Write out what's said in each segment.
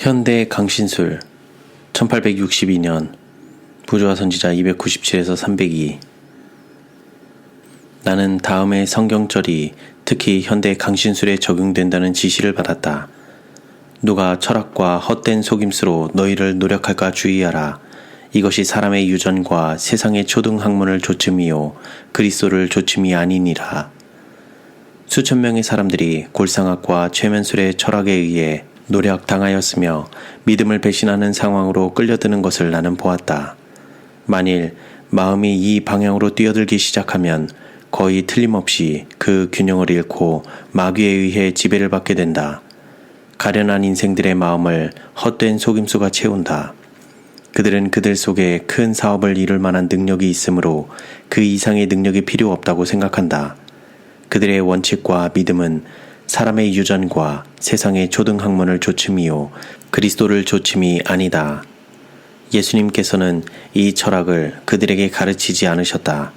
현대 강신술 1862년 부조화 선지자 297에서 302. 나는 다음의 성경절이 특히 현대 강신술에 적용된다는 지시를 받았다. 누가 철학과 헛된 속임수로 너희를 노력할까 주의하라. 이것이 사람의 유전과 세상의 초등학문을 조침이요 그리스도를 조침이 아니니라. 수천 명의 사람들이 골상학과 최면술의 철학에 의해 노력당하였으며 믿음을 배신하는 상황으로 끌려드는 것을 나는 보았다. 만일 마음이 이 방향으로 뛰어들기 시작하면 거의 틀림없이 그 균형을 잃고 마귀에 의해 지배를 받게 된다. 가련한 인생들의 마음을 헛된 속임수가 채운다. 그들은 그들 속에 큰 사업을 이룰 만한 능력이 있으므로 그 이상의 능력이 필요 없다고 생각한다. 그들의 원칙과 믿음은 사람의 유전과 세상의 초등학문을 조침이요 그리스도를 조침이 아니다. 예수님께서는 이 철학을 그들에게 가르치지 않으셨다.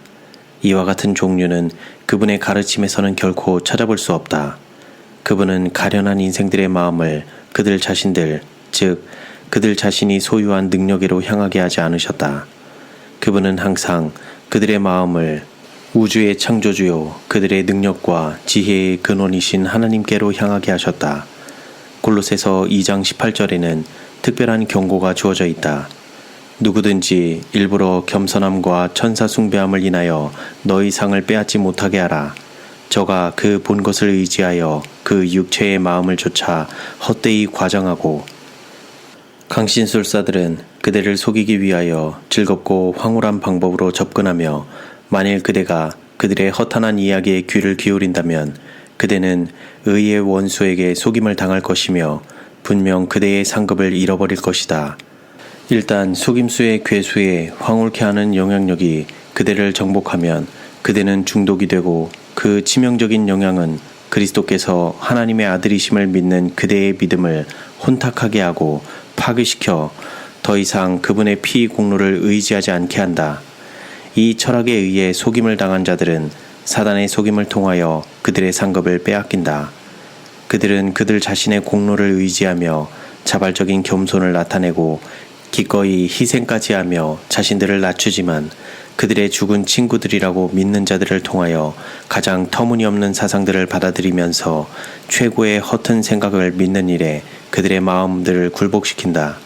이와 같은 종류는 그분의 가르침에서는 결코 찾아볼 수 없다. 그분은 가련한 인생들의 마음을 그들 자신들, 즉 그들 자신이 소유한 능력으로 향하게 하지 않으셨다. 그분은 항상 그들의 마음을 우주의 창조주요 그들의 능력과 지혜의 근원이신 하나님께로 향하게 하셨다. 골로새서 2장 18절에는 특별한 경고가 주어져 있다. 누구든지 일부러 겸손함과 천사 숭배함을 인하여 너희 상을 빼앗지 못하게 하라. 저가 그 본 것을 의지하여 그 육체의 마음을 좇아 헛되이 과장하고. 강신술사들은 그대를 속이기 위하여 즐겁고 황홀한 방법으로 접근하며 만일 그대가 그들의 허탄한 이야기에 귀를 기울인다면 그대는 의의 원수에게 속임을 당할 것이며 분명 그대의 상급을 잃어버릴 것이다. 일단 속임수의 괴수에 황홀케 하는 영향력이 그대를 정복하면 그대는 중독이 되고 그 치명적인 영향은 그리스도께서 하나님의 아들이심을 믿는 그대의 믿음을 혼탁하게 하고 파괴시켜 더 이상 그분의 피 공로를 의지하지 않게 한다. 이 철학에 의해 속임을 당한 자들은 사단의 속임을 통하여 그들의 상급을 빼앗긴다. 그들은 그들 자신의 공로를 의지하며 자발적인 겸손을 나타내고 기꺼이 희생까지 하며 자신들을 낮추지만 그들의 죽은 친구들이라고 믿는 자들을 통하여 가장 터무니없는 사상들을 받아들이면서 최고의 허튼 생각을 믿는 일에 그들의 마음들을 굴복시킨다.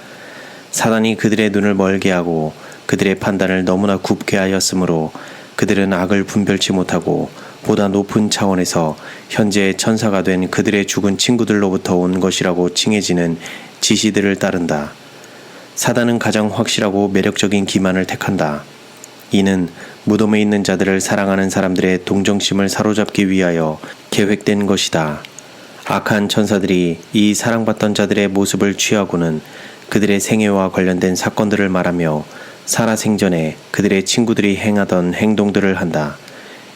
사단이 그들의 눈을 멀게 하고 그들의 판단을 너무나 굽게 하였으므로 그들은 악을 분별치 못하고 보다 높은 차원에서 현재 천사가 된 그들의 죽은 친구들로부터 온 것이라고 칭해지는 지시들을 따른다. 사단은 가장 확실하고 매력적인 기만을 택한다. 이는 무덤에 있는 자들을 사랑하는 사람들의 동정심을 사로잡기 위하여 계획된 것이다. 악한 천사들이 이 사랑받던 자들의 모습을 취하고는 그들의 생애와 관련된 사건들을 말하며 살아생전에 그들의 친구들이 행하던 행동들을 한다.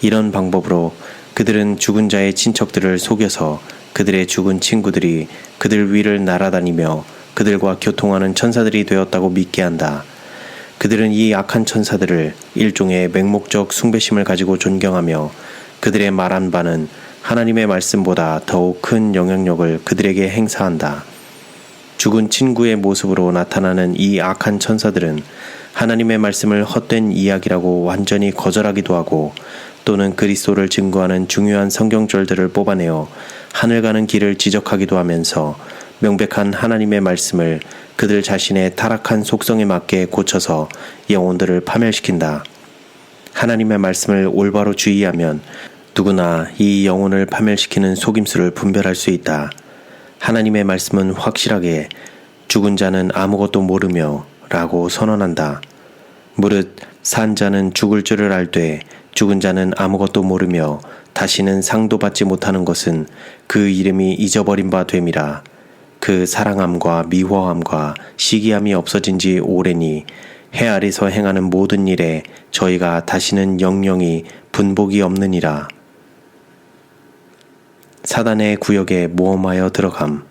이런 방법으로 그들은 죽은 자의 친척들을 속여서 그들의 죽은 친구들이 그들 위를 날아다니며 그들과 교통하는 천사들이 되었다고 믿게 한다. 그들은 이 악한 천사들을 일종의 맹목적 숭배심을 가지고 존경하며 그들의 말한 바는 하나님의 말씀보다 더욱 큰 영향력을 그들에게 행사한다. 죽은 친구의 모습으로 나타나는 이 악한 천사들은 하나님의 말씀을 헛된 이야기라고 완전히 거절하기도 하고 또는 그리스도를 증거하는 중요한 성경절들을 뽑아내어 하늘 가는 길을 지적하기도 하면서 명백한 하나님의 말씀을 그들 자신의 타락한 속성에 맞게 고쳐서 영혼들을 파멸시킨다. 하나님의 말씀을 올바로 주의하면 누구나 이 영혼을 파멸시키는 속임수를 분별할 수 있다. 하나님의 말씀은 확실하게 죽은 자는 아무것도 모르며 라고 선언한다. 무릇 산 자는 죽을 줄을 알되 죽은 자는 아무것도 모르며 다시는 상도 받지 못하는 것은 그 이름이 잊어버린 바 됨이라. 그 사랑함과 미워함과 시기함이 없어진 지 오래니 해 아래서 행하는 모든 일에 저희가 다시는 영영이 분복이 없느니라. 사단의 구역에 모험하여 들어감.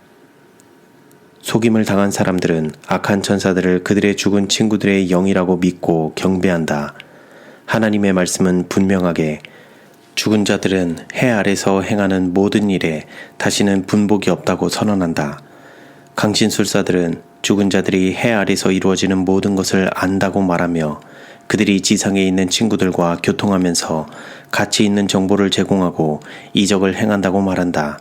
속임을 당한 사람들은 악한 천사들을 그들의 죽은 친구들의 영이라고 믿고 경배한다. 하나님의 말씀은 분명하게 죽은 자들은 해 아래서 행하는 모든 일에 다시는 분복이 없다고 선언한다. 강신술사들은 죽은 자들이 해 아래서 이루어지는 모든 것을 안다고 말하며 그들이 지상에 있는 친구들과 교통하면서 가치 있는 정보를 제공하고 이적을 행한다고 말한다.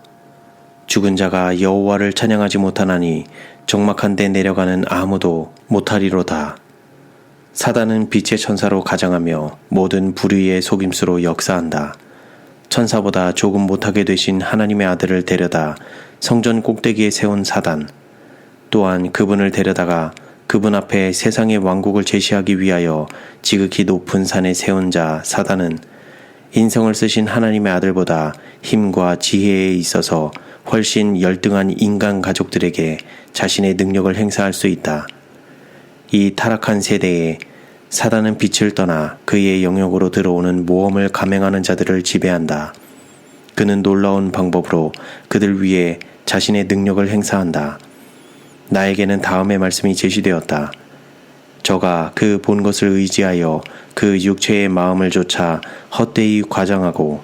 죽은 자가 여호와를 찬양하지 못하나니 적막한 데 내려가는 아무도 못하리로다. 사단은 빛의 천사로 가장하며 모든 불의의 속임수로 역사한다. 천사보다 조금 못하게 되신 하나님의 아들을 데려다 성전 꼭대기에 세운 사단, 또한 그분을 데려다가 그분 앞에 세상의 왕국을 제시하기 위하여 지극히 높은 산에 세운 자 사단은 인성을 쓰신 하나님의 아들보다 힘과 지혜에 있어서 훨씬 열등한 인간 가족들에게 자신의 능력을 행사할 수 있다. 이 타락한 세대에 사단은 빛을 떠나 그의 영역으로 들어오는 모험을 감행하는 자들을 지배한다. 그는 놀라운 방법으로 그들 위에 자신의 능력을 행사한다. 나에게는 다음의 말씀이 제시되었다. 저가 그 본 것을 의지하여 그 육체의 마음을 조차 헛되이 과장하고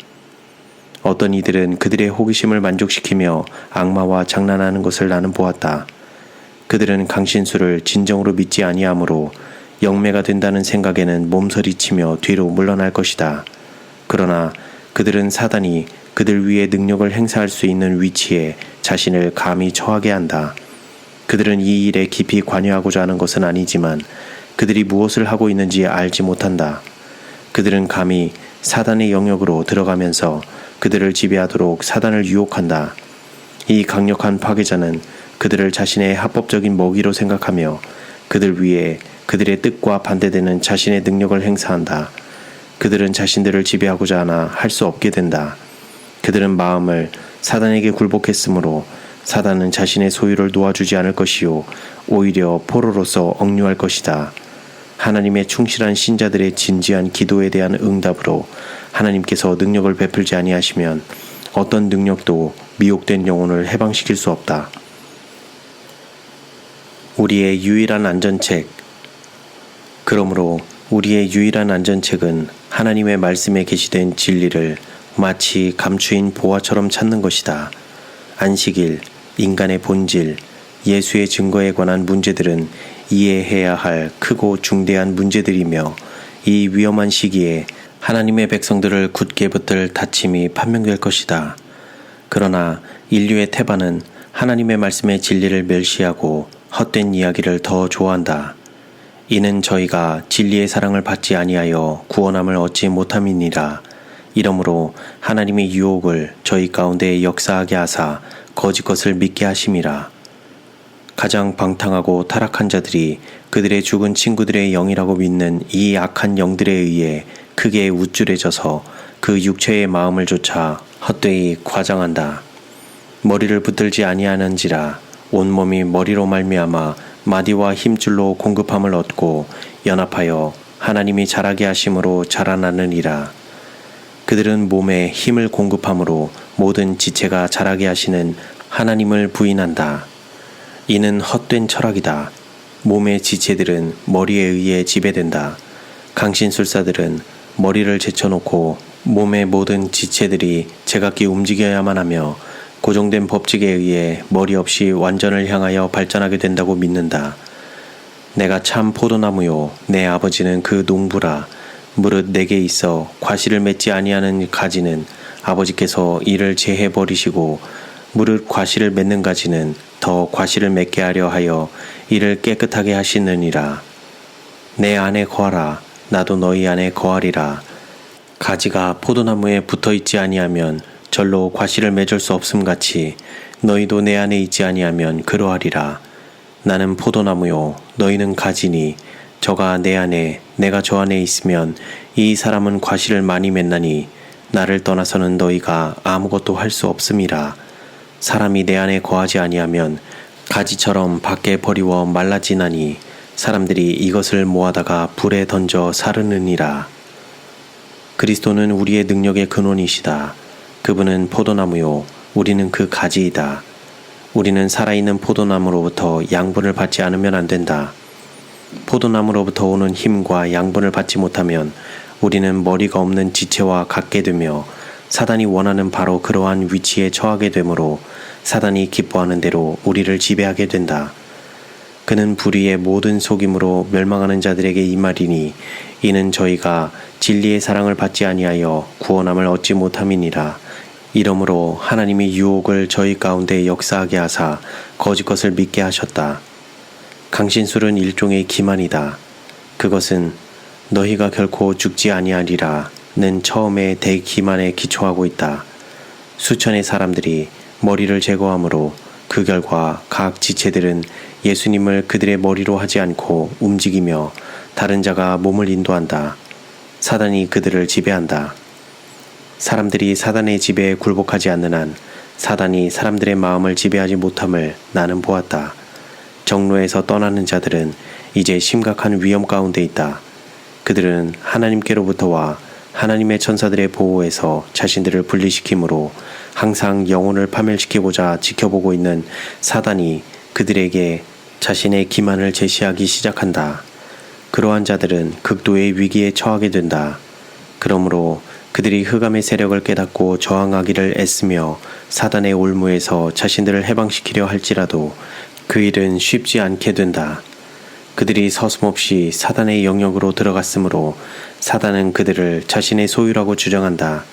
어떤 이들은 그들의 호기심을 만족시키며 악마와 장난하는 것을 나는 보았다. 그들은 강신술을 진정으로 믿지 아니하므로 영매가 된다는 생각에는 몸서리치며 뒤로 물러날 것이다. 그러나 그들은 사단이 그들 위에 능력을 행사할 수 있는 위치에 자신을 감히 처하게 한다. 그들은 이 일에 깊이 관여하고자 하는 것은 아니지만 그들이 무엇을 하고 있는지 알지 못한다. 그들은 감히 사단의 영역으로 들어가면서 그들을 지배하도록 사단을 유혹한다. 이 강력한 파괴자는 그들을 자신의 합법적인 먹이로 생각하며 그들 위에 그들의 뜻과 반대되는 자신의 능력을 행사한다. 그들은 자신들을 지배하고자 하나 할 수 없게 된다. 그들은 마음을 사단에게 굴복했으므로 사단은 자신의 소유를 놓아주지 않을 것이요 오히려 포로로서 억류할 것이다. 하나님의 충실한 신자들의 진지한 기도에 대한 응답으로 하나님께서 능력을 베풀지 아니하시면 어떤 능력도 미혹된 영혼을 해방시킬 수 없다. 우리의 유일한 안전책. 그러므로 우리의 유일한 안전책은 하나님의 말씀에 게시된 진리를 마치 감추인 보화처럼 찾는 것이다. 안식일, 인간의 본질, 예수의 증거에 관한 문제들은 이해해야 할 크고 중대한 문제들이며 이 위험한 시기에 하나님의 백성들을 굳게 붙들 다짐이 판명될 것이다. 그러나 인류의 태반은 하나님의 말씀의 진리를 멸시하고 헛된 이야기를 더 좋아한다. 이는 저희가 진리의 사랑을 받지 아니하여 구원함을 얻지 못함이니라. 이러므로 하나님의 유혹을 저희 가운데 역사하게 하사 거짓 것을 믿게 하심이라. 가장 방탕하고 타락한 자들이 그들의 죽은 친구들의 영이라고 믿는 이 악한 영들에 의해 크게 우쭐해져서 그 육체의 마음을 조차 헛되이 과장한다. 머리를 붙들지 아니하는지라 온몸이 머리로 말미암아 마디와 힘줄로 공급함을 얻고 연합하여 하나님이 자라게 하심으로 자라나느니라. 그들은 몸에 힘을 공급함으로 모든 지체가 자라게 하시는 하나님을 부인한다. 이는 헛된 철학이다. 몸의 지체들은 머리에 의해 지배된다. 강신술사들은 머리를 제쳐놓고 몸의 모든 지체들이 제각기 움직여야만 하며 고정된 법칙에 의해 머리 없이 완전을 향하여 발전하게 된다고 믿는다. 내가 참 포도나무요 내 아버지는 그 농부라. 무릇 내게 있어 과실을 맺지 아니하는 가지는 아버지께서 이를 제해 버리시고 무릇 과실을 맺는 가지는 더 과실을 맺게 하려 하여 이를 깨끗하게 하시느니라. 내 안에 거하라. 나도 너희 안에 거하리라. 가지가 포도나무에 붙어있지 아니하면 절로 과실을 맺을 수 없음같이 너희도 내 안에 있지 아니하면 그러하리라. 나는 포도나무요 너희는 가지니 저가 내 안에 내가 저 안에 있으면 이 사람은 과실을 많이 맺나니 나를 떠나서는 너희가 아무것도 할 수 없음이라. 사람이 내 안에 거하지 아니하면 가지처럼 밖에 버리워 말라지나니 사람들이 이것을 모아다가 불에 던져 사르느니라. 그리스도는 우리의 능력의 근원이시다. 그분은 포도나무요 우리는 그 가지이다. 우리는 살아있는 포도나무로부터 양분을 받지 않으면 안 된다. 포도나무로부터 오는 힘과 양분을 받지 못하면 우리는 머리가 없는 지체와 같게 되며 사단이 원하는 바로 그러한 위치에 처하게 되므로 사단이 기뻐하는 대로 우리를 지배하게 된다. 그는 불의의 모든 속임으로 멸망하는 자들에게 이 말이니 이는 저희가 진리의 사랑을 받지 아니하여 구원함을 얻지 못함이니라. 이러므로 하나님이 유혹을 저희 가운데 역사하게 하사 거짓 것을 믿게 하셨다. 강신술은 일종의 기만이다. 그것은 너희가 결코 죽지 아니하리라 는 처음의 대기만에 기초하고 있다. 수천의 사람들이 머리를 제거함으로 그 결과 각 지체들은 예수님을 그들의 머리로 하지 않고 움직이며 다른 자가 몸을 인도한다. 사단이 그들을 지배한다. 사람들이 사단의 지배에 굴복하지 않는 한 사단이 사람들의 마음을 지배하지 못함을 나는 보았다. 정로에서 떠나는 자들은 이제 심각한 위험 가운데 있다. 그들은 하나님께로부터와 하나님의 천사들의 보호에서 자신들을 분리시키므로 항상 영혼을 파멸시키고자 지켜보고 있는 사단이 그들에게 자신의 기만을 제시하기 시작한다. 그러한 자들은 극도의 위기에 처하게 된다. 그러므로 그들이 흑암의 세력을 깨닫고 저항하기를 애쓰며 사단의 올무에서 자신들을 해방시키려 할지라도 그 일은 쉽지 않게 된다. 그들이 서슴없이 사단의 영역으로 들어갔으므로 사단은 그들을 자신의 소유라고 주장한다.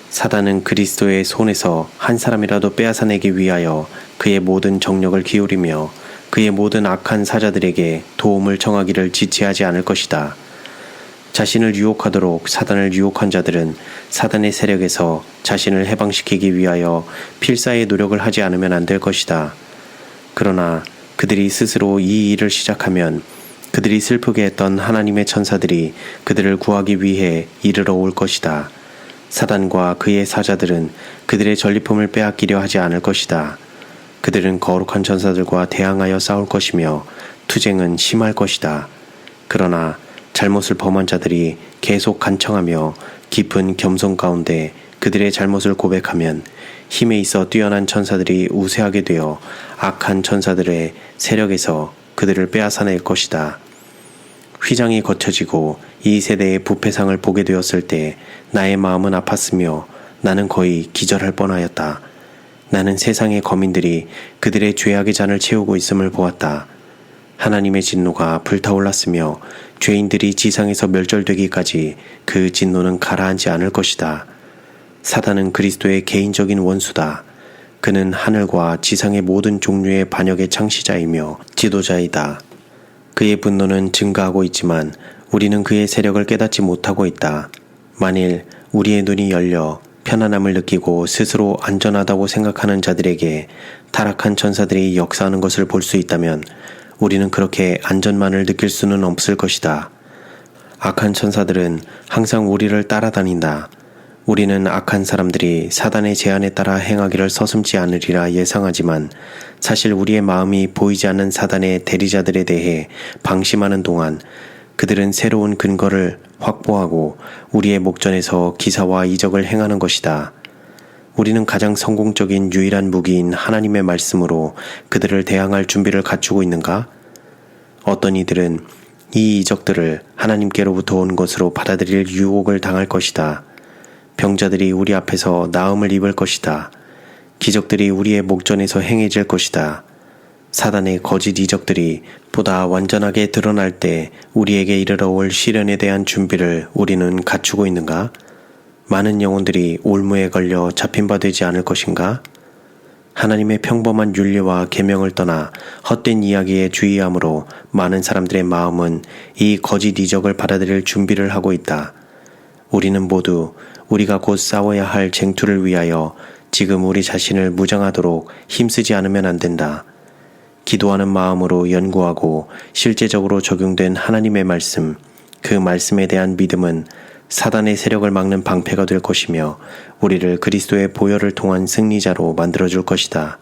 사단은 그리스도의 손에서 한 사람이라도 빼앗아내기 위하여 그의 모든 정력을 기울이며 그의 모든 악한 사자들에게 도움을 청하기를 지체하지 않을 것이다. 자신을 유혹하도록 사단을 유혹한 자들은 사단의 세력에서 자신을 해방시키기 위하여 필사의 노력을 하지 않으면 안 될 것이다. 그러나 그들이 스스로 이 일을 시작하면 그들이 슬프게 했던 하나님의 천사들이 그들을 구하기 위해 이르러 올 것이다. 사단과 그의 사자들은 그들의 전리품을 빼앗기려 하지 않을 것이다. 그들은 거룩한 천사들과 대항하여 싸울 것이며 투쟁은 심할 것이다. 그러나 잘못을 범한 자들이 계속 간청하며 깊은 겸손 가운데 그들의 잘못을 고백하면 힘에 있어 뛰어난 천사들이 우세하게 되어 악한 천사들의 세력에서 그들을 빼앗아낼 것이다. 휘장이 거쳐지고 이 세대의 부패상을 보게 되었을 때 나의 마음은 아팠으며 나는 거의 기절할 뻔하였다. 나는 세상의 거민들이 그들의 죄악의 잔을 채우고 있음을 보았다. 하나님의 진노가 불타올랐으며 죄인들이 지상에서 멸절되기까지 그 진노는 가라앉지 않을 것이다. 사단은 그리스도의 개인적인 원수다. 그는 하늘과 지상의 모든 종류의 반역의 창시자이며 지도자이다. 그의 분노는 증가하고 있지만 우리는 그의 세력을 깨닫지 못하고 있다. 만일 우리의 눈이 열려 편안함을 느끼고 스스로 안전하다고 생각하는 자들에게 타락한 천사들이 역사하는 것을 볼 수 있다면 우리는 그렇게 안전만을 느낄 수는 없을 것이다. 악한 천사들은 항상 우리를 따라다닌다. 우리는 악한 사람들이 사단의 제안에 따라 행하기를 서슴지 않으리라 예상하지만 사실 우리의 마음이 보이지 않는 사단의 대리자들에 대해 방심하는 동안 그들은 새로운 근거를 확보하고 우리의 목전에서 기사와 이적을 행하는 것이다. 우리는 가장 성공적인 유일한 무기인 하나님의 말씀으로 그들을 대항할 준비를 갖추고 있는가? 어떤 이들은 이 이적들을 하나님께로부터 온 것으로 받아들일 유혹을 당할 것이다. 병자들이 우리 앞에서 나음을 입을 것이다. 기적들이 우리의 목전에서 행해질 것이다. 사단의 거짓 이적들이 보다 완전하게 드러날 때 우리에게 이르러 올 시련에 대한 준비를 우리는 갖추고 있는가? 많은 영혼들이 올무에 걸려 잡힌 바 되지 않을 것인가? 하나님의 평범한 윤리와 계명을 떠나 헛된 이야기에 주의함으로 많은 사람들의 마음은 이 거짓 이적을 받아들일 준비를 하고 있다. 우리는 모두 우리가 곧 싸워야 할 쟁투를 위하여 지금 우리 자신을 무장하도록 힘쓰지 않으면 안 된다. 기도하는 마음으로 연구하고 실제적으로 적용된 하나님의 말씀, 그 말씀에 대한 믿음은 사단의 세력을 막는 방패가 될 것이며 우리를 그리스도의 보혈을 통한 승리자로 만들어줄 것이다.